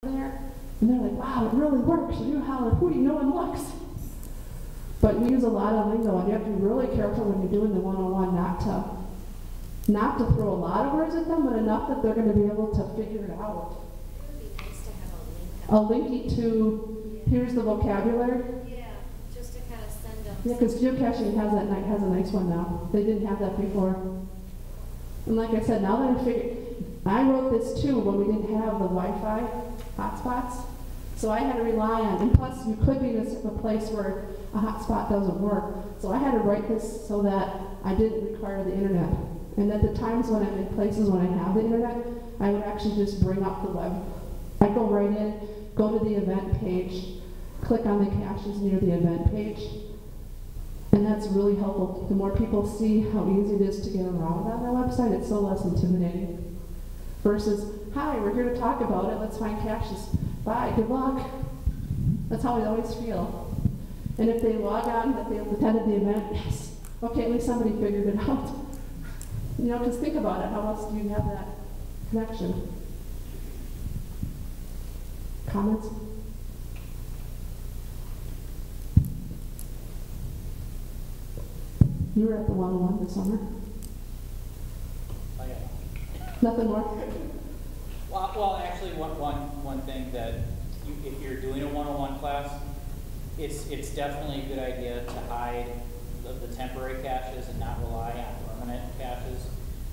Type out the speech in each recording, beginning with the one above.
there, and they're like, wow, it really works. And you holler, hootie, no one looks. But we use a lot of lingo, and you have to be really careful when you're doing the one-on-one not to throw a lot of words at them, but enough that they're going to be able to figure it out. It would be nice to have A linky to, here's the vocabulary. Yeah, just to kind of send them. Yeah, because geocaching has a nice one now. They didn't have that before. And like I said, now that I wrote this too when we didn't have the Wi-Fi hotspots. So I had to rely on, and plus you could be in a place where a hotspot doesn't work. So I had to write this so that I didn't require the internet. And at the times when I'm in places when I have the internet, I would actually just bring up the web. I'd go right in, go to the event page, click on the caches near the event page, and that's really helpful. The more people see how easy it is to get around on their website, it's so less intimidating. Versus, hi, we're here to talk about it, let's find caches. Bye, good luck. That's how we always feel. And if they log on that they attended the event, yes, okay, at least somebody figured it out. You know, because think about it, how else do you have that connection? Comments? You were at the 101 this summer? Oh, yeah. Nothing more? Well, actually, one thing that if you're doing a 101 class, it's definitely a good idea to hide the temporary caches and not rely on permanent caches,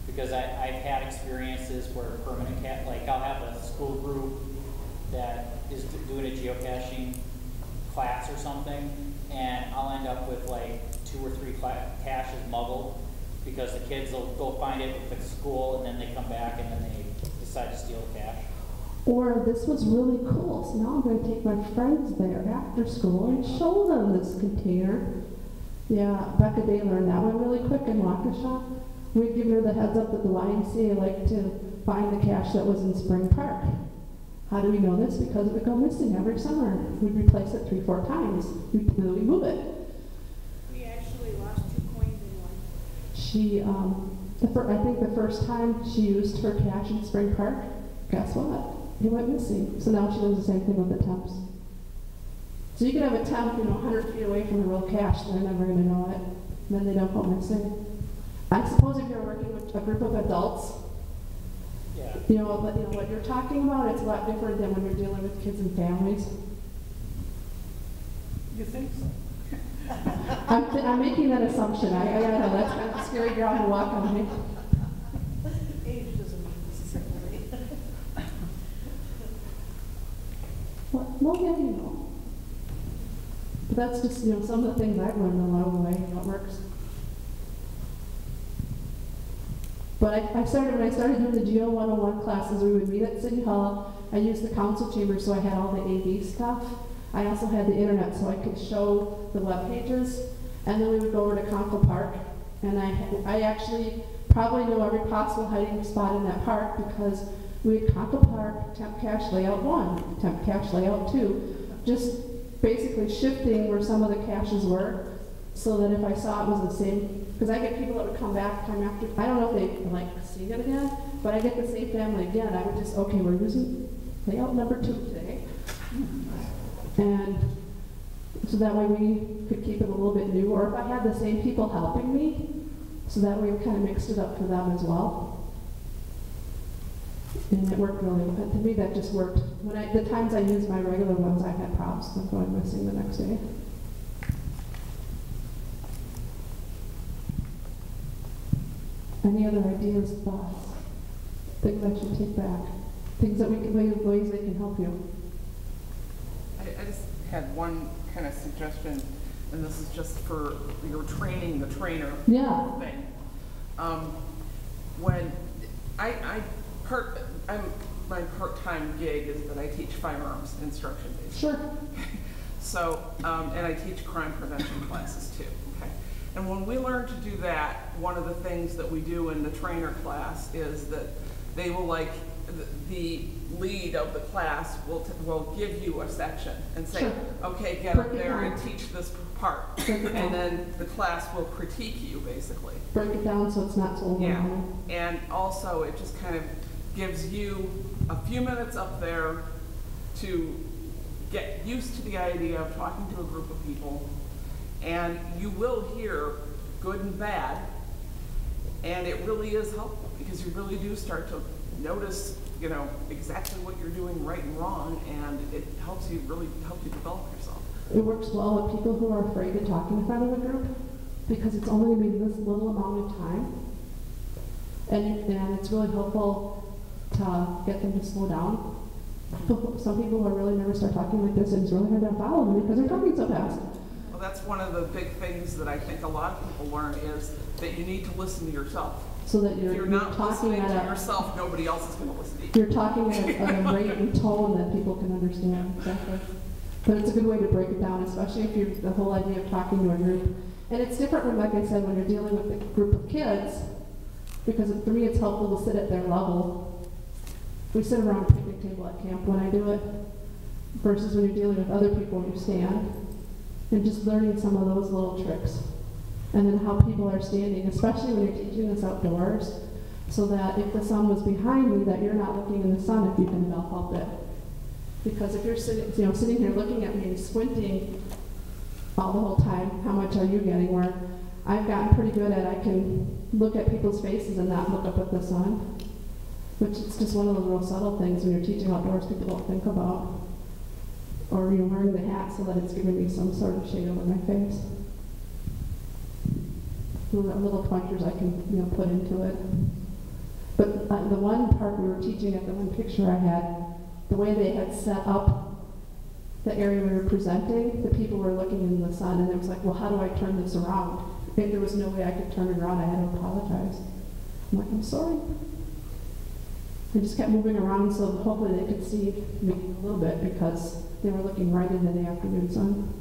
because I've had experiences where permanent cache, like I'll have a school group that is doing a geocaching class or something, and I'll end up with like 2 or 3 caches muggled because the kids will go find it at the school and then they come back and then they decide to steal the cache. Or this was really cool, so now I'm going to take my friends there after school and show them this container. Yeah, Becca Day learned that one really quick in Waukesha. We'd given her the heads up that the YMCA liked to find the cache that was in Spring Park. How do we know this? Because it would go missing every summer. We'd replace it 3 or 4 times. We'd literally move it. We actually lost 2 coins in one. She, I think the first time she used her cache in Spring Park, guess what? It went missing. So now she does the same thing with the temps. So you could have a temp, 100 feet away from the real cache, they're never going to know it. And then they don't go missing. I suppose if you're working with a group of adults, yeah. What you're talking about, it's a lot different than when you're dealing with kids and families. You think so? I'm making that assumption. I know that's kind of a scary ground to walk on. Age doesn't mean necessarily. Well, yeah, But that's just, some of the things I've learned along the way, how it works. But when I started doing the Geo 101 classes, we would meet at City Hall. I used the council chamber, so I had all the AV stuff. I also had the internet, so I could show the web pages. And then we would go over to Conkle Park, and I actually probably know every possible hiding spot in that park because we had Conkle Park, temp cache layout 1, temp cache layout 2, just basically shifting where some of the caches were, so that if I saw it was the same, because I get people that would come back time after, I don't know if they like seeing it again, but I get the same family again. I would just, okay, we're using layout number 2 today. And so that way we could keep it a little bit new, or if I had the same people helping me, so that way we kind of mixed it up for them as well. And it worked really well. To me, that just worked. The times I used my regular ones, I had problems with going missing the next day. Any other ideas, thoughts, things I should take back, things that ways they can help you? I just had one kind of suggestion, and this is just for your training the trainer thing. When my part-time gig is that I teach firearms instruction basically. Sure. So, and I teach crime prevention classes too. Okay. And when we learn to do that, one of the things that we do in the trainer class is that they will the lead of the class will give you a section and say, sure, okay, get up there and teach this part. And then the class will critique you, basically. Break it down so it's not so overwhelming. Yeah. And also, it just kind of gives you a few minutes up there to get used to the idea of talking to a group of people, and you will hear good and bad, and it really is helpful because you really do start to notice, you know, exactly what you're doing right and wrong, and it helps you develop yourself. It works well with people who are afraid to talk in front of a group because it's only going to be this little amount of time, and it's really helpful to get them to slow down. Some people who are really nervous start talking like this, and it's really hard to follow them because they're talking so fast. Well, that's one of the big things that I think a lot of people learn is that you need to listen to yourself. So that If you're not talking listening at to yourself, nobody else is going to listen to you. You're talking at a rate and tone that people can understand. Exactly. But it's a good way to break it down, especially if you're the whole idea of talking to a group. And it's different when, like I said, when you're dealing with a group of kids, because for me it's helpful to sit at their level. We sit around a picnic table at camp when I do it, versus when you're dealing with other people, you stand, and just learning some of those little tricks. And then how people are standing, especially when you're teaching this outdoors, so that if the sun was behind me, that you're not looking in the sun if you can help it. Because if you're sitting here looking at me and squinting all the whole time, how much are you getting? Where I've gotten pretty good at, I can look at people's faces and not look up at the sun, which is just one of those real subtle things when you're teaching outdoors people don't think about. Or you're wearing the hat so that it's giving me some sort of shade over my face. Little pointers I can put into it. But the one part we were teaching at the one picture I had, the way they had set up the area we were presenting, the people were looking in the sun, and it was like, well, how do I turn this around? If there was no way I could turn it around, I had to apologize. I'm like, I'm sorry. I just kept moving around so hopefully they could see me a little bit because they were looking right into the afternoon sun.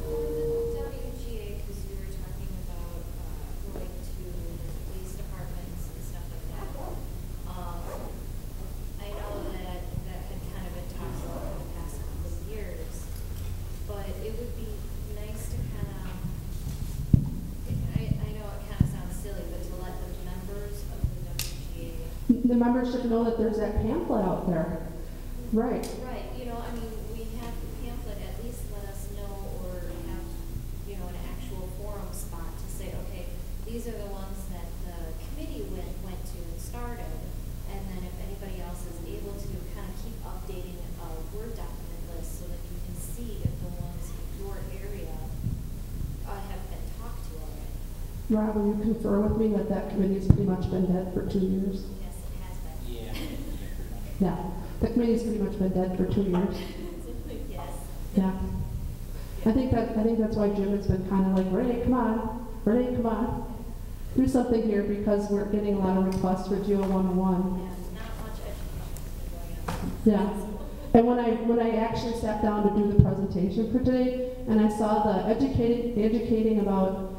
WGA, because you were talking about going to the police departments and stuff like that. I know that had kind of been talked about for the past couple of years, but it would be nice to kind of, I know it kind of sounds silly, but to let the members of the WGA. The members should know that there's that pamphlet out there. Right. Right, I mean, we have the pamphlet, at least let us know, or have, an actual forum spot to say, okay, these are the ones that the committee went to and started, and then if anybody else is able to kind of keep updating a Word document list so that you can see if the ones in your area have been talked to already. Rob, will you confer with me that that committee's pretty much been dead for 2 years? Yes, it has been. Yeah. Yeah. The committee's pretty much been dead for 2 years. Yes. Yeah. I think that's why Jim has been kind of like, Renee, come on, do something here because we're getting a lot of requests for Geo 101. Yeah, not much education has been going on. Yeah. And when I actually sat down to do the presentation for today, and I saw the educating about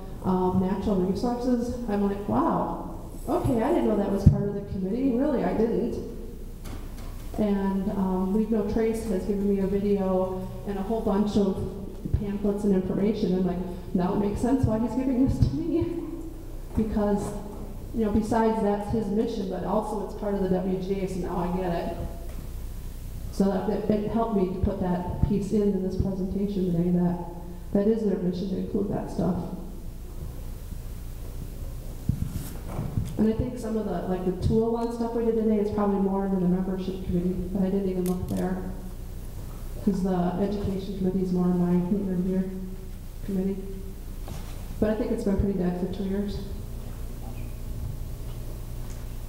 natural resources, I'm like, wow, okay, I didn't know that was part of the committee. Really, I didn't. And Leave No Trace has given me a video and a whole bunch of pamphlets and information. I'm like, now it makes sense why he's giving this to me. Because, besides that's his mission, but also it's part of the WGA, so now I get it. So that it helped me to put that piece in this presentation today, that is their mission to include that stuff. And I think some of the tool one stuff we did today is probably more in the membership committee, but I didn't even look there. Because the education committee is more in my year committee. But I think it's been pretty dead for 2 years.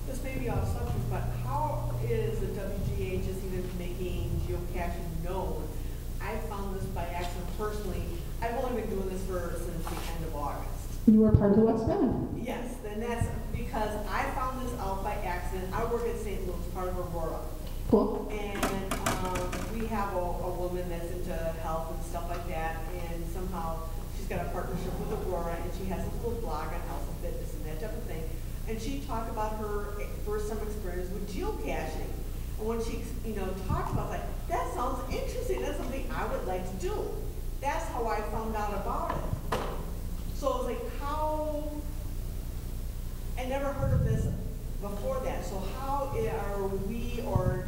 This may be off subject, but how is the WGA just even making geocaching known? I found this by accident personally. I've only been doing this since the end of August. You were part of the West Bend. Yes, and that's because I found this out by accident. I work at St. Luke's, part of Aurora. Cool. And we have a woman that's into health and stuff like that, and somehow she's got a partnership with Aurora, and she has a little blog on health and fitness and that type of thing. And she talked about her first some experience with geocaching. And when she, talked about that sounds interesting. That's something I would like to do. That's how I found out about it. So it was like, how? I never heard of this before that. So how are we, or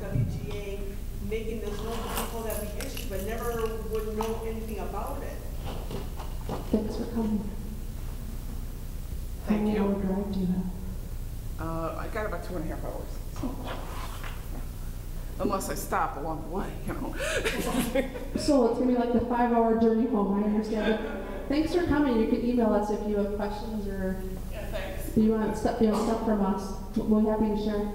making this known to people that be interested, but never would know anything about it. Thanks for coming. Thank How many you. hour drive do you have? I got about 2.5 hours. So. Unless I stop along the way, you know. So it's gonna be like the 5-hour journey home, I understand it. Thanks for coming. You can email us if you have questions or Yeah, thanks. you want stuff, stuff from us. We're happy to share.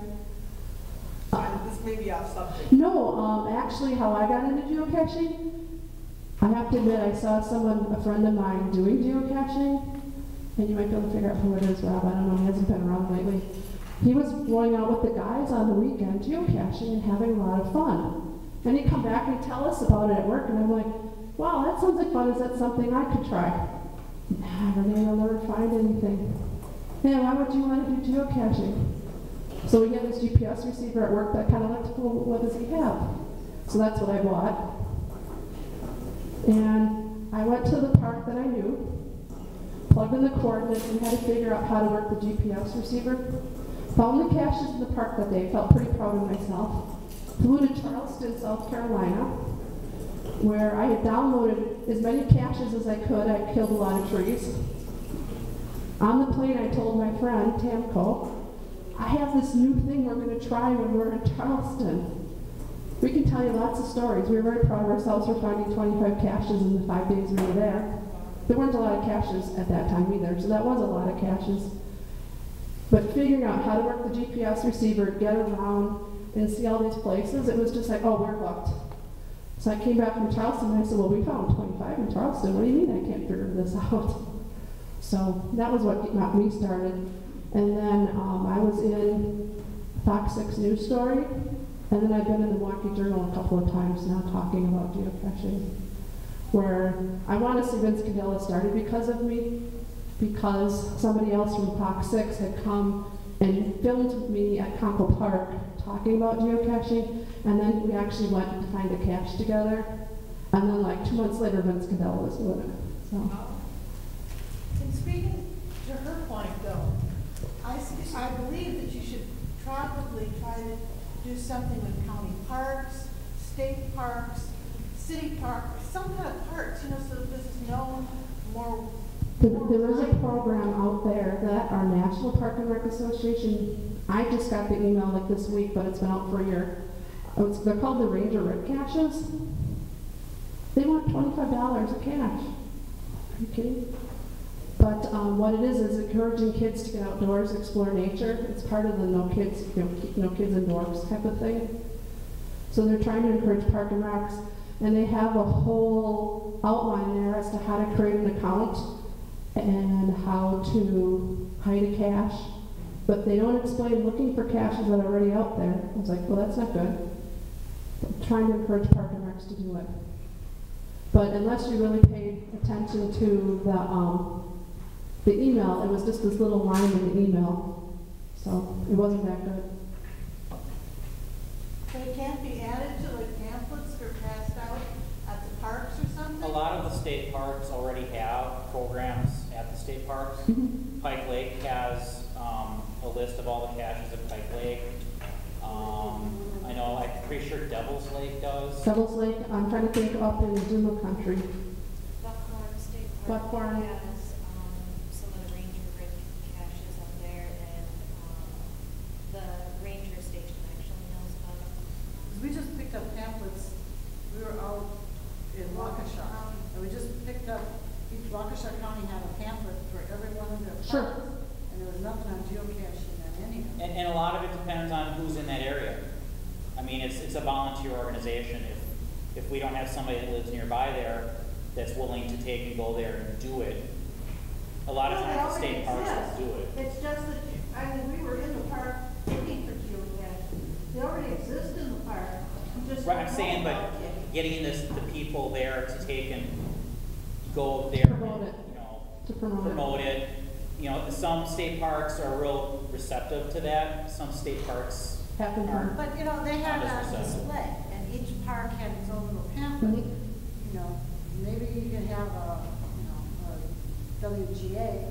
This may be off subject. No, actually how I got into geocaching, I have to admit I saw a friend of mine doing geocaching, and you might be able to figure out who it is, Rob. I don't know, he hasn't been around lately. He was going out with the guys on the weekend geocaching and having a lot of fun. And he'd come back and he'd tell us about it at work, and I'm like, wow, that sounds like fun. Is that something I could try? Nah, Renee, I'll never find anything. Yeah, why would you want to do geocaching? So we had this GPS receiver at work that kind of looked, well, what does he have? So that's what I bought. And I went to the park that I knew, plugged in the coordinates, and had to figure out how to work the GPS receiver. Found the caches in the park that day, felt pretty proud of myself. Flew to Charleston, South Carolina, where I had downloaded as many caches as I could. I killed a lot of trees. On the plane, I told my friend, Tamco, I have this new thing we're going to try when we're in Charleston. We can tell you lots of stories. We were very proud of ourselves for finding 25 caches in the 5 days we were there. There weren't a lot of caches at that time either, so that was a lot of caches. But figuring out how to work the GPS receiver, get around, and see all these places, it was just like, oh, we're hooked. So I came back from Charleston and I said, well, we found 25 in Charleston. What do you mean I can't figure this out? So that was what got me started. And then I was in Fox 6 News Story, and then I've been in the Milwaukee Journal a couple of times now talking about geocaching, where I want to say Vince Cadella started because of me, because somebody else from Fox 6 had come and filmed me at Conkle Park talking about geocaching, and then we actually went to find a cache together, and then like 2 months later Vince Cadella was doing it. So. And speaking to her point though, I believe that you should probably try to do something with county parks, state parks, city parks, some kind of parks, you know, so that this is known more. There is a program out there that our National Park and Rec Association, I just got the email like this week, but it's been out for a year. They're called the Ranger Rip Caches. They want $25 a cache. Are you kidding? But what it is encouraging kids to get outdoors, explore nature. It's part of the no kids indoors type of thing. So they're trying to encourage park and recs, and they have a whole outline there as to how to create an account and how to hide a cache. But they don't explain looking for caches that are already out there. I was like, well, that's not good. But trying to encourage park and recs to do it. But unless you really paid attention to the email, it was just this little line in the email, so it wasn't that good. But it can't be added to like pamphlets or passed out at the parks or something? A lot of the state parks already have programs at the state parks. Pike Lake has a list of all the caches at Pike Lake. I know, I'm pretty sure Devil's Lake does. Devil's Lake, I'm trying to think up in Zuma country. Buckhorn State Park Buckhorn. has some of the ranger rig caches up there, and the ranger station actually knows about them. 'Cause we just picked up pamphlets, we were out in Waukesha, and we just picked up, each Waukesha County had a pamphlet for every one of their parks. Sure. And there was nothing on geocaching on any of them. And a lot of it depends on who's in that area. I mean, it's a volunteer organization. If we don't have somebody that lives nearby there that's willing to take and go there and do it, a lot of times the state parks will do it. It's just that, I mean, we were in the park looking for geocaching. They already exist in the park. We just Right, I'm don't saying, know but about it. getting the people there to take and go there, Promote it. you know, To promote it. You know, some state parks are real receptive to that. Some state parks Happen aren't. But, you know, they had Not it as on receptive. display, and each park had its own little pamphlet. Mhm. You know, maybe you could have a, you know, a WGA